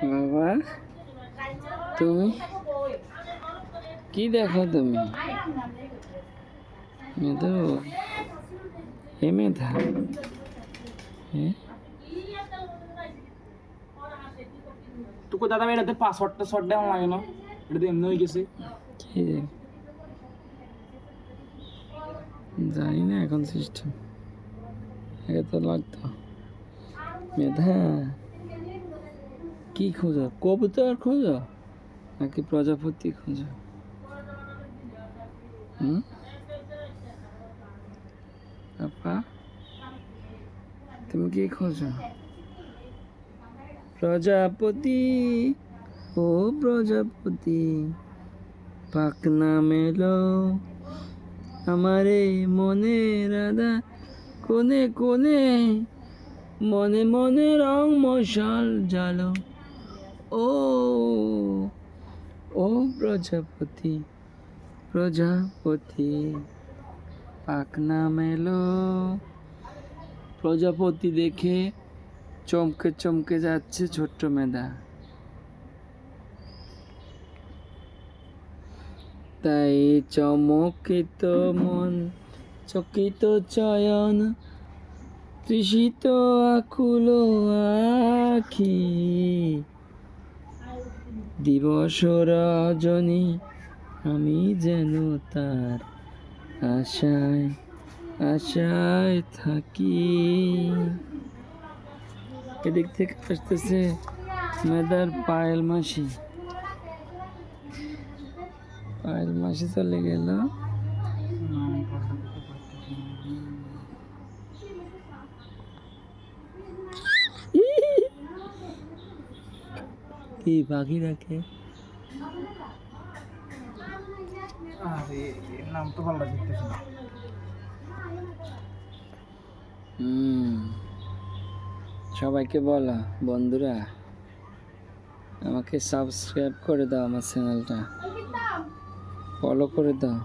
বাবা তুমি কি দেখো তুমি? মেধু হে মেধা তোকে দাদা এটাতে পাসওয়ার্ডটা শর্ট দেওয়া লাগে না, এটাতে এমনি হয়ে গেছে। কি জানি না এখন সিস্টেম, আগে তো লাগতো। মেধা কি খোঁজো? কবুতর খোঁজো নাকি প্রজাপতি খোঁজো? আপা তুমি কি খোঁজো? প্রজাপতি ও প্রজাপতি পাখনা মেলো আমারে মনে রাধা কোনে কোনে মনে মনে রং মশাল জালো ও ও প্রজাপতি প্রজাপতি পাখনা মেলো। প্রজাপতি দেখে চমকে চমকে যাচ্ছে ছোট্ট মেধা। তাই চমকিত মন চকিত চয়ন তৃষিত আকুল আখি দিবস রজনী আমি যেন তার আশায় আশায় থাকি। এদিক থেকে আসতেছে মেধার পায়েল মাসি। পায়েল মাসি চলে গেল। কি পাখি রাখে? নাম তো ভালো লাগতেছে না। সবাইকে বলো বন্ধুরা আমাকে সাবস্ক্রাইব করে দাও, আমার চ্যানেলটা ফলো করে দাও।